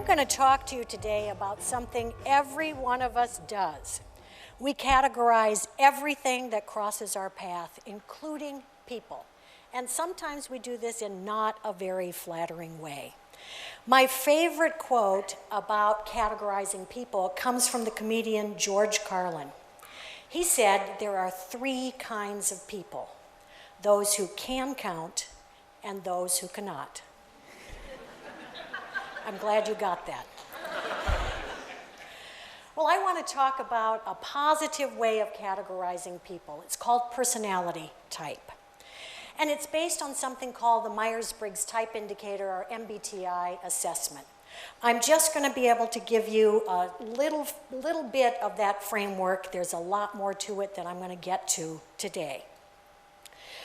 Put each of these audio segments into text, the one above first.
I'm going to talk to you today about something every one of us does. We categorize everything that crosses our path, including people. And sometimes we do this in not a very flattering way. My favorite quote about categorizing people comes from the comedian George Carlin. He said there are three kinds of people: those who can count and those who cannot. I'm glad you got that. Well, I want to talk about a positive way of categorizing people. It's called personality type. And it's based on something called the Myers-Briggs Type Indicator, or MBTI assessment. I'm just going to be able to give you a little bit of that framework. There's a lot more to it that I'm going to get to today.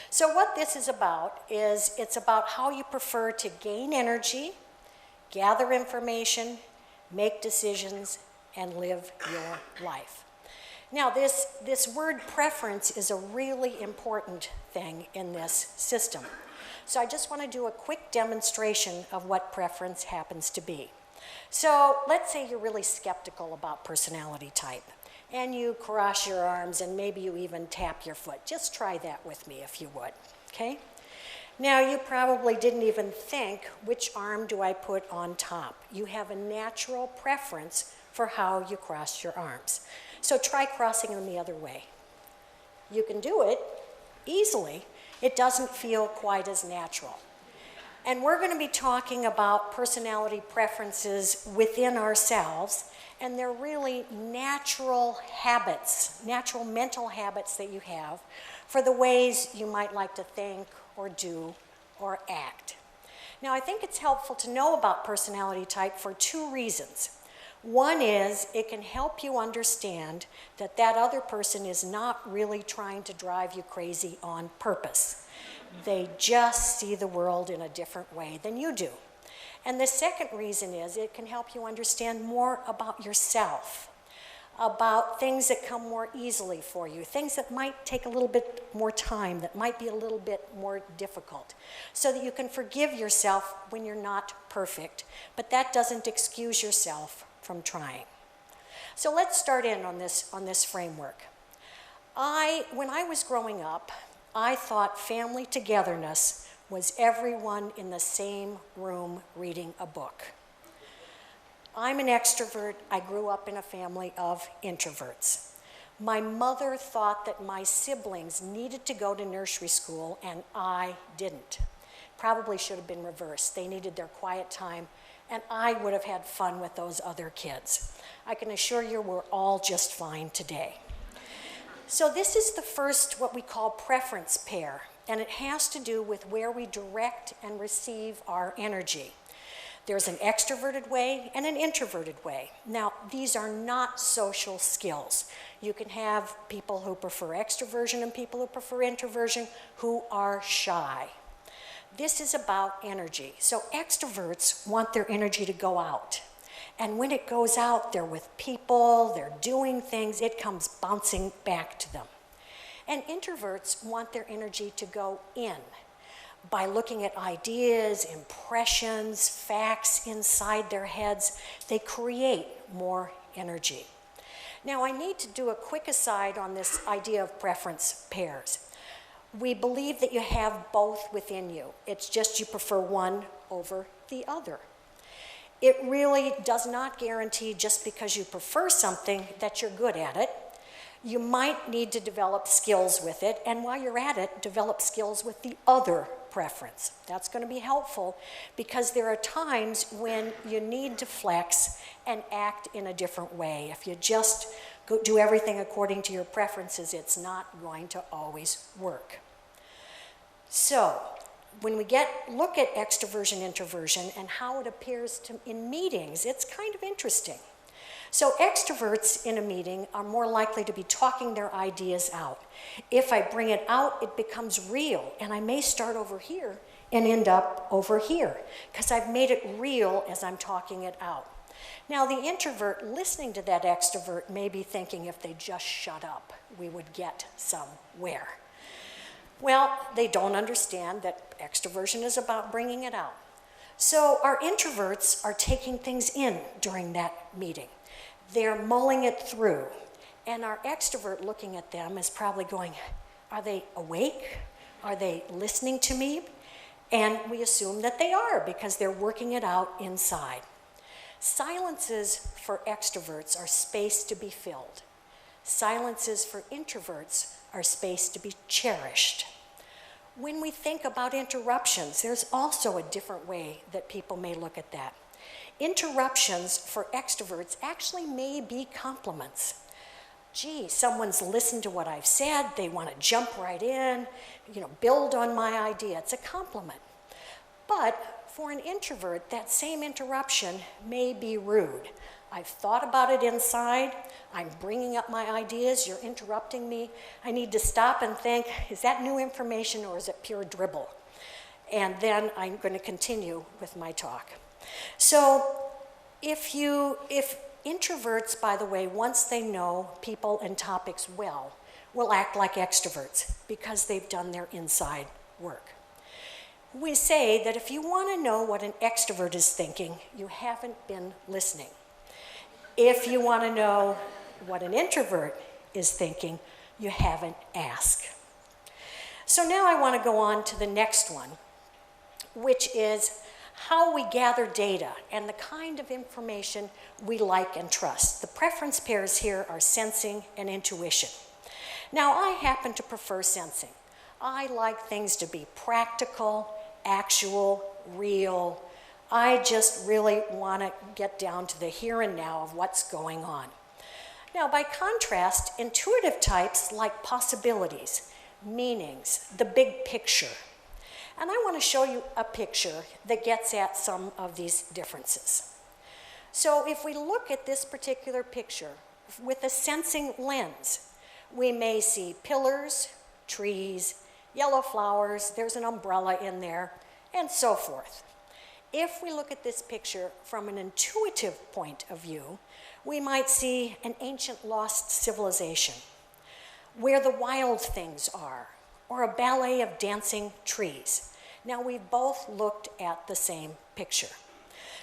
So what this is about is it's about how you prefer to gain energy, gather information, make decisions, and live your life. Now, this word preference is a really important thing in this system. So I just want to do a quick demonstration of what preference happens to be. So let's say you're really skeptical about personality type, and you cross your arms and maybe you even tap your foot. Just try that with me if you would, okay? Now, you probably didn't even think, which arm do I put on top? You have a natural preference for how you cross your arms. So try crossing them the other way. You can do it easily. It doesn't feel quite as natural. And we're going to be talking about personality preferences within ourselves, and they're really natural habits, natural mental habits that you have for the ways you might like to think or do or act. Now, I think it's helpful to know about personality type for two reasons. One is it can help you understand that that other person is not really trying to drive you crazy on purpose. They just see the world in a different way than you do. And the second reason is it can help you understand more about yourself, about things that come more easily for you, things that might take a little bit more time, that might be a little bit more difficult, so that you can forgive yourself when you're not perfect, but that doesn't excuse yourself from trying. So let's start in on this framework. When I was growing up, I thought family togetherness was everyone in the same room reading a book. I'm an extrovert. I grew up in a family of introverts. My mother thought that my siblings needed to go to nursery school and I didn't. Probably should have been reversed. They needed their quiet time, and I would have had fun with those other kids. I can assure you we're all just fine today. So this is the first, what we call preference pair, and it has to do with where we direct and receive our energy. There's an extroverted way and an introverted way. Now, these are not social skills. You can have people who prefer extroversion and people who prefer introversion who are shy. This is about energy. So extroverts want their energy to go out. And when it goes out, they're with people, they're doing things, it comes bouncing back to them. And introverts want their energy to go in by looking at ideas, impressions, facts inside their heads. They create more energy. Now, I need to do a quick aside on this idea of preference pairs. We believe that you have both within you. It's just you prefer one over the other. It really does not guarantee just because you prefer something that you're good at it. You might need to develop skills with it, and while you're at it, develop skills with the other preference. That's going to be helpful because there are times when you need to flex and act in a different way. If you just do everything according to your preferences, it's not going to always work. So, when we look at extroversion, introversion, and how it appears in meetings, it's kind of interesting. So extroverts in a meeting are more likely to be talking their ideas out. If I bring it out, it becomes real, and I may start over here and end up over here, because I've made it real as I'm talking it out. Now, the introvert listening to that extrovert may be thinking if they just shut up, we would get somewhere. Well, they don't understand that extroversion is about bringing it out. So our introverts are taking things in during that meeting. They're mulling it through. And our extrovert looking at them is probably going, are they awake? Are they listening to me? And we assume that they are because they're working it out inside. Silences for extroverts are space to be filled. Silences for introverts are space to be cherished. When we think about interruptions, there's also a different way that people may look at that. Interruptions for extroverts actually may be compliments. Gee, someone's listened to what I've said, they want to jump right in, build on my idea. It's a compliment. But for an introvert, that same interruption may be rude. I've thought about it inside, I'm bringing up my ideas, you're interrupting me. I need to stop and think, is that new information or is it pure dribble? And then I'm going to continue with my talk. So if introverts, by the way, once they know people and topics well, will act like extroverts because they've done their inside work. We say that if you want to know what an extrovert is thinking, you haven't been listening. If you want to know what an introvert is thinking, you haven't asked. So now I want to go on to the next one, which is how we gather data and the kind of information we like and trust. The preference pairs here are sensing and intuition. Now, I happen to prefer sensing. I like things to be practical, actual, real. I just really want to get down to the here and now of what's going on. Now, by contrast, intuitive types like possibilities, meanings, the big picture. And I want to show you a picture that gets at some of these differences. So if we look at this particular picture with a sensing lens, we may see pillars, trees, yellow flowers, there's an umbrella in there, and so forth. If we look at this picture from an intuitive point of view, we might see an ancient lost civilization where the wild things are, or a ballet of dancing trees. Now, we've both looked at the same picture.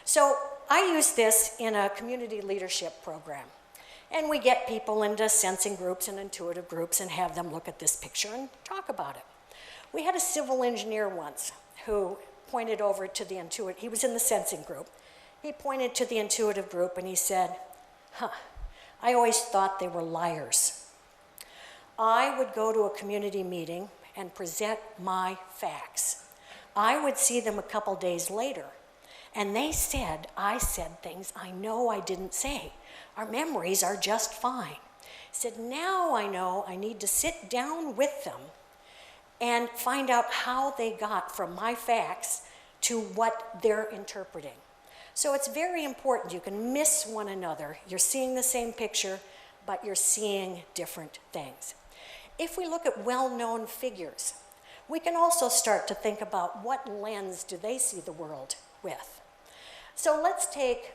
So I use this in a community leadership program, and we get people into sensing groups and intuitive groups and have them look at this picture and talk about it. We had a civil engineer once who pointed over to the intuitive, he was in the sensing group. He pointed to the intuitive group and he said, I always thought they were liars. I would go to a community meeting and present my facts. I would see them a couple days later, and they said, I said things I know I didn't say. Our memories are just fine. He said, now I know I need to sit down with them and find out how they got from my facts to what they're interpreting. So it's very important. You can miss one another. You're seeing the same picture, but you're seeing different things. If we look at well-known figures, we can also start to think about what lens do they see the world with. So let's take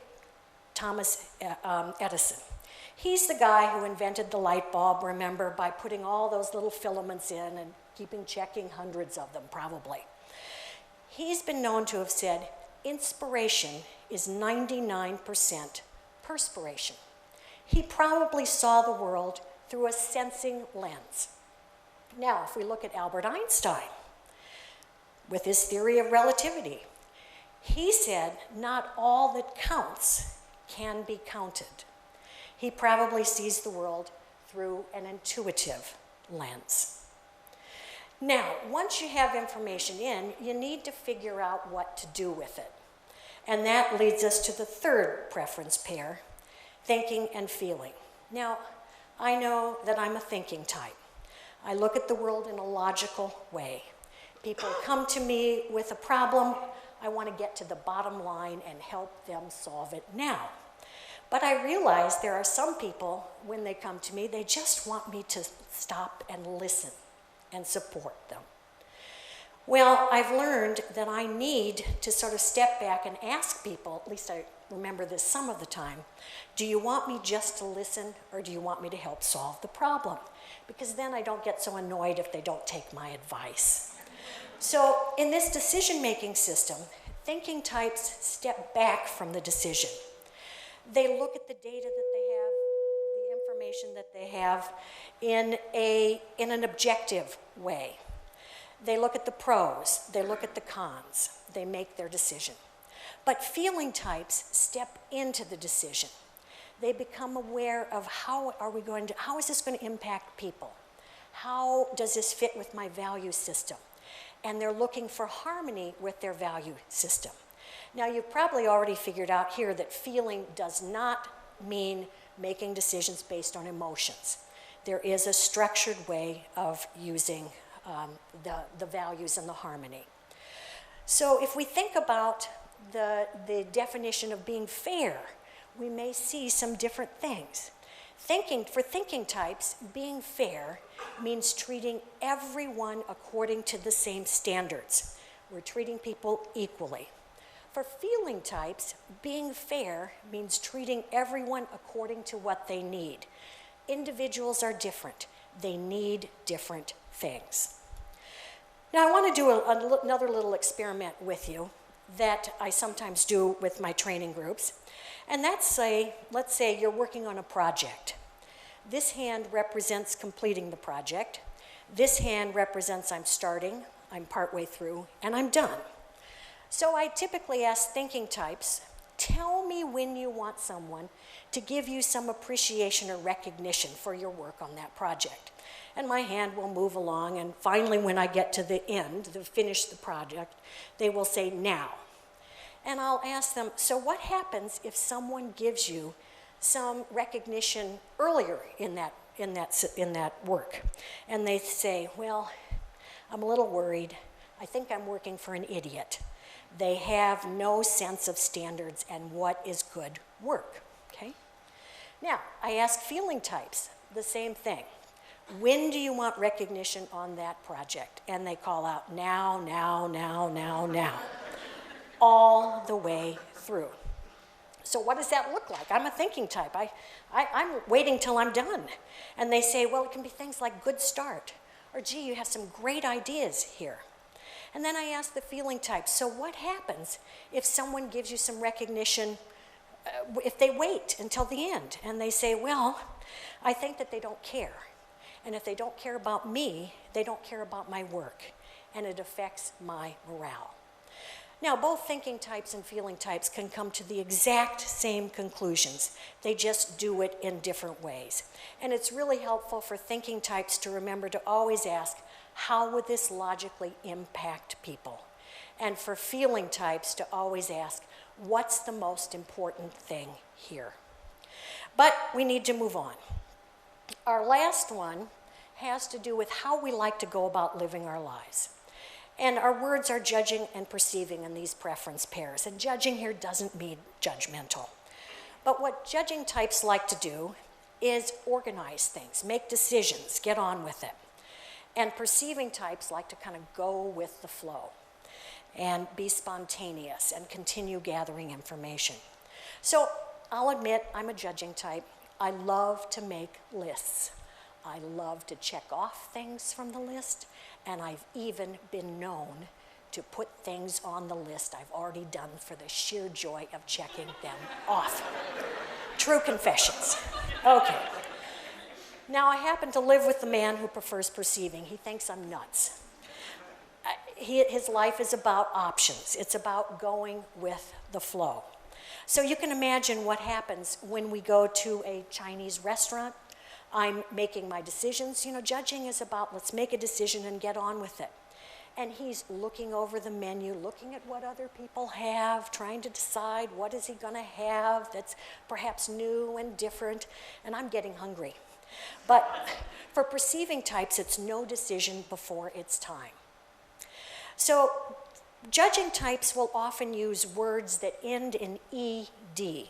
Thomas Edison. He's the guy who invented the light bulb, remember, by putting all those little filaments in and checking hundreds of them, probably. He's been known to have said, inspiration is 99% perspiration. He probably saw the world through a sensing lens. Now, if we look at Albert Einstein, with his theory of relativity, he said not all that counts can be counted. He probably sees the world through an intuitive lens. Now, once you have information in, you need to figure out what to do with it. And that leads us to the third preference pair, thinking and feeling. Now, I know that I'm a thinking type. I look at the world in a logical way. People come to me with a problem. I want to get to the bottom line and help them solve it now. But I realize there are some people, when they come to me, they just want me to stop and listen and support them. Well, I've learned that I need to sort of step back and ask people, at least I remember this some of the time, do you want me just to listen or do you want me to help solve the problem? Because then I don't get so annoyed if they don't take my advice. So in this decision-making system, Thinking types step back from the decision. They look at the data that they have, the information that they have in an objective way. They look at the pros, they look at the cons, they make their decision. But feeling types step into the decision. They become aware of how is this going to impact people? How does this fit with my value system? And they're looking for harmony with their value system. Now, you've probably already figured out here that feeling does not mean making decisions based on emotions. There is a structured way of using the values and the harmony. So if we think about the definition of being fair, we may see some different things. For thinking types, being fair means treating everyone according to the same standards. We're treating people equally. For feeling types, being fair means treating everyone according to what they need. Individuals are different. They need different things. Now, I want to do another little experiment with you that I sometimes do with my training groups. And let's say you're working on a project. This hand represents completing the project. This hand represents I'm starting, I'm partway through, and I'm done. So I typically ask thinking types, tell me when you want someone to give you some appreciation or recognition for your work on that project. And my hand will move along, and finally when I get to the end, to finish the project, they will say now. And I'll ask them, so what happens if someone gives you some recognition earlier in that work? And they say, well, I'm a little worried. I think I'm working for an idiot. They have no sense of standards and what is good work, okay? Now, I ask feeling types the same thing. When do you want recognition on that project? And they call out now, now, now, now, now, all the way through. So what does that look like? I'm a thinking type. I'm waiting till I'm done. And they say, well, it can be things like good start, or gee, you have some great ideas here. And then I ask the feeling type, so what happens if someone gives you some recognition, if they wait until the end? And they say, well, I think that they don't care. And if they don't care about me, they don't care about my work. And it affects my morale. Now, both thinking types and feeling types can come to the exact same conclusions. They just do it in different ways. And it's really helpful for thinking types to remember to always ask, how would this logically impact people? And for feeling types to always ask, what's the most important thing here? But we need to move on. Our last one has to do with how we like to go about living our lives. And our words are judging and perceiving in these preference pairs. And judging here doesn't mean judgmental. But what judging types like to do is organize things, make decisions, get on with it. And perceiving types like to kind of go with the flow and be spontaneous and continue gathering information. So I'll admit I'm a judging type. I love to make lists. I love to check off things from the list, and I've even been known to put things on the list I've already done for the sheer joy of checking them off. True confessions. Okay. Now, I happen to live with the man who prefers perceiving. He thinks I'm nuts. His life is about options. It's about going with the flow. So you can imagine what happens when we go to a Chinese restaurant. I'm making my decisions. You know, judging is about let's make a decision and get on with it. And he's looking over the menu, looking at what other people have, trying to decide what is he going to have that's perhaps new and different, and I'm getting hungry. But for perceiving types, it's no decision before it's time. So judging types will often use words that end in ED.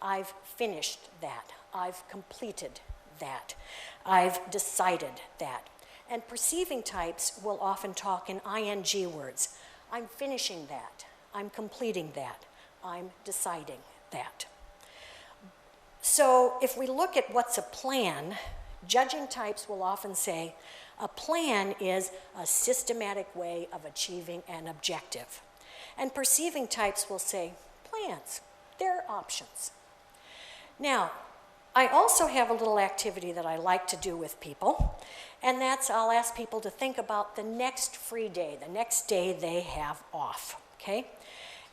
I've finished that. I've completed that. I've decided that. And perceiving types will often talk in ing words. I'm finishing that. I'm completing that. I'm deciding that. So if we look at what's a plan, judging types will often say, a plan is a systematic way of achieving an objective. And perceiving types will say, plans, they're options. Now, I also have a little activity that I like to do with people, and that's I'll ask people to think about the next free day, the next day they have off, okay?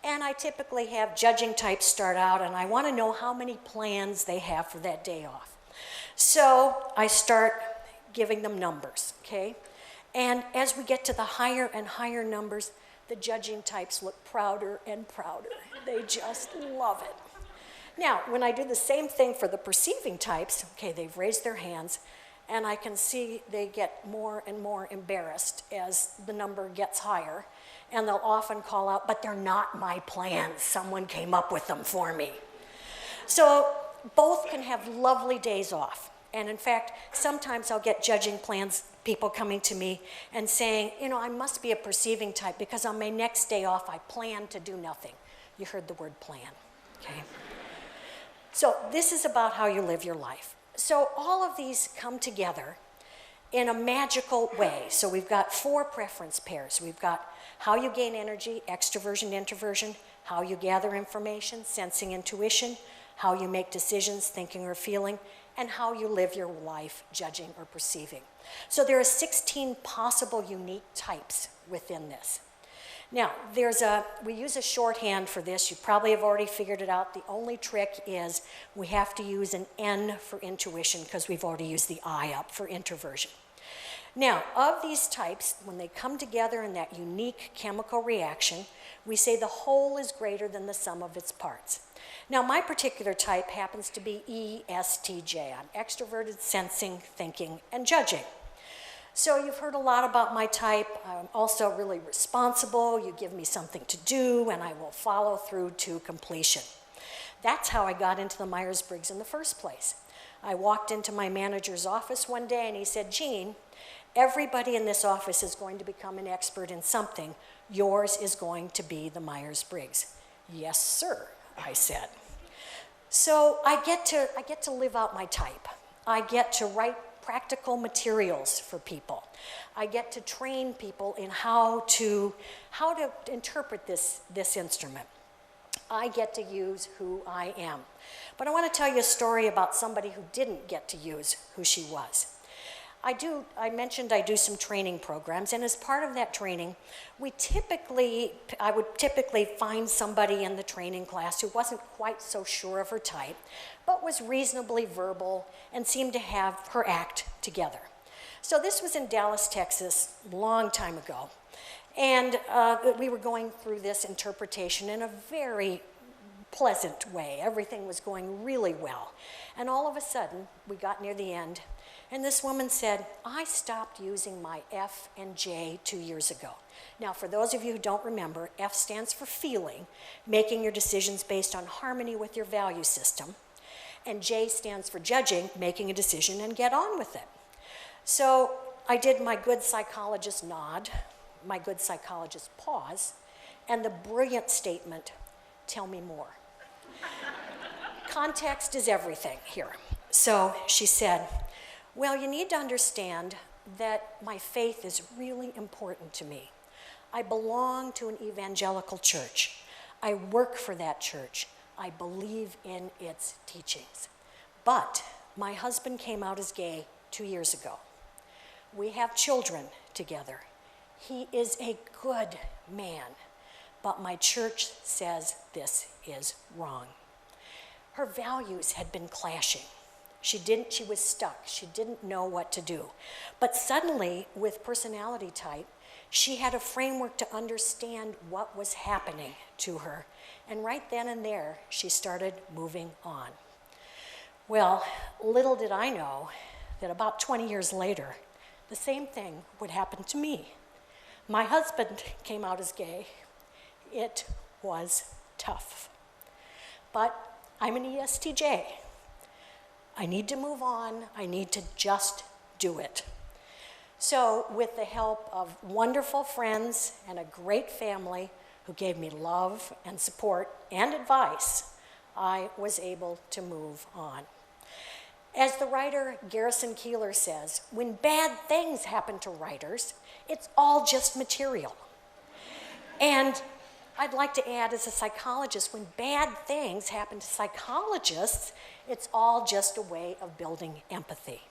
And I typically have judging types start out, and I want to know how many plans they have for that day off. So I start giving them numbers, okay? And as we get to the higher and higher numbers, the judging types look prouder and prouder. They just love it. Now, when I do the same thing for the perceiving types, okay, they've raised their hands, and I can see they get more and more embarrassed as the number gets higher, and they'll often call out, but they're not my plans. Someone came up with them for me. So both can have lovely days off. And in fact, sometimes I'll get judging plans, people coming to me and saying, you know, I must be a perceiving type because on my next day off, I plan to do nothing. You heard the word plan, okay? So this is about how you live your life. So all of these come together in a magical way. So we've got 4 preference pairs. We've got how you gain energy, extroversion, introversion, how you gather information, sensing, intuition, how you make decisions, thinking or feeling, and how you live your life, judging or perceiving. So there are 16 possible unique types within this. Now, we use a shorthand for this. You probably have already figured it out. The only trick is we have to use an N for intuition because we've already used the I up for introversion. Now, of these types, when they come together in that unique chemical reaction, we say the whole is greater than the sum of its parts. Now, my particular type happens to be ESTJ. I'm extroverted, sensing, thinking, and judging. So you've heard a lot about my type. I'm also really responsible. You give me something to do, and I will follow through to completion. That's how I got into the Myers-Briggs in the first place. I walked into my manager's office one day, and he said, Jean, everybody in this office is going to become an expert in something. Yours is going to be the Myers-Briggs. Yes, sir, I said. So I get to live out my type. I get to write practical materials for people. I get to train people in how to interpret this instrument. I get to use who I am. But I want to tell you a story about somebody who didn't get to use who she was. I mentioned I do some training programs, and as part of that training, I would typically find somebody in the training class who wasn't quite so sure of her type, but was reasonably verbal and seemed to have her act together. So this was in Dallas, Texas, a long time ago, and we were going through this interpretation in a very pleasant way. Everything was going really well, and all of a sudden, we got near the end, and this woman said, I stopped using my F and J 2 years ago. Now, for those of you who don't remember, F stands for feeling, making your decisions based on harmony with your value system. And J stands for judging, making a decision and get on with it. So I did my good psychologist nod, my good psychologist pause, and the brilliant statement, tell me more. Context is everything here. So she said, well, you need to understand that my faith is really important to me. I belong to an evangelical church. I work for that church. I believe in its teachings. But my husband came out as gay 2 years ago. We have children together. He is a good man, but my church says this is wrong. Her values had been clashing. She was stuck. She didn't know what to do. But suddenly, with personality type, she had a framework to understand what was happening to her. And right then and there, she started moving on. Well, little did I know that about 20 years later, the same thing would happen to me. My husband came out as gay. It was tough. But I'm an ESTJ. I need to move on. I need to just do it. So with the help of wonderful friends and a great family who gave me love and support and advice, I was able to move on. As the writer Garrison Keillor says, when bad things happen to writers, it's all just material. And I'd like to add, as a psychologist, when bad things happen to psychologists, it's all just a way of building empathy.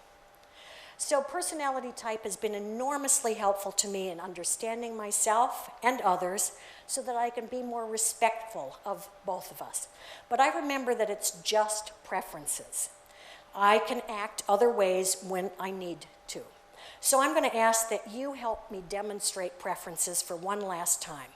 So personality type has been enormously helpful to me in understanding myself and others so that I can be more respectful of both of us. But I remember that it's just preferences. I can act other ways when I need to. So I'm going to ask that you help me demonstrate preferences for one last time.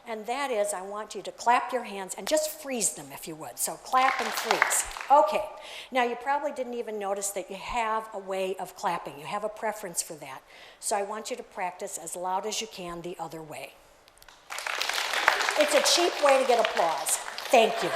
And that is, I want you to clap your hands and just freeze them if you would. So clap and freeze. Okay. Now you probably didn't even notice that you have a way of clapping. You have a preference for that. So I want you to practice as loud as you can the other way. It's a cheap way to get applause. Thank you.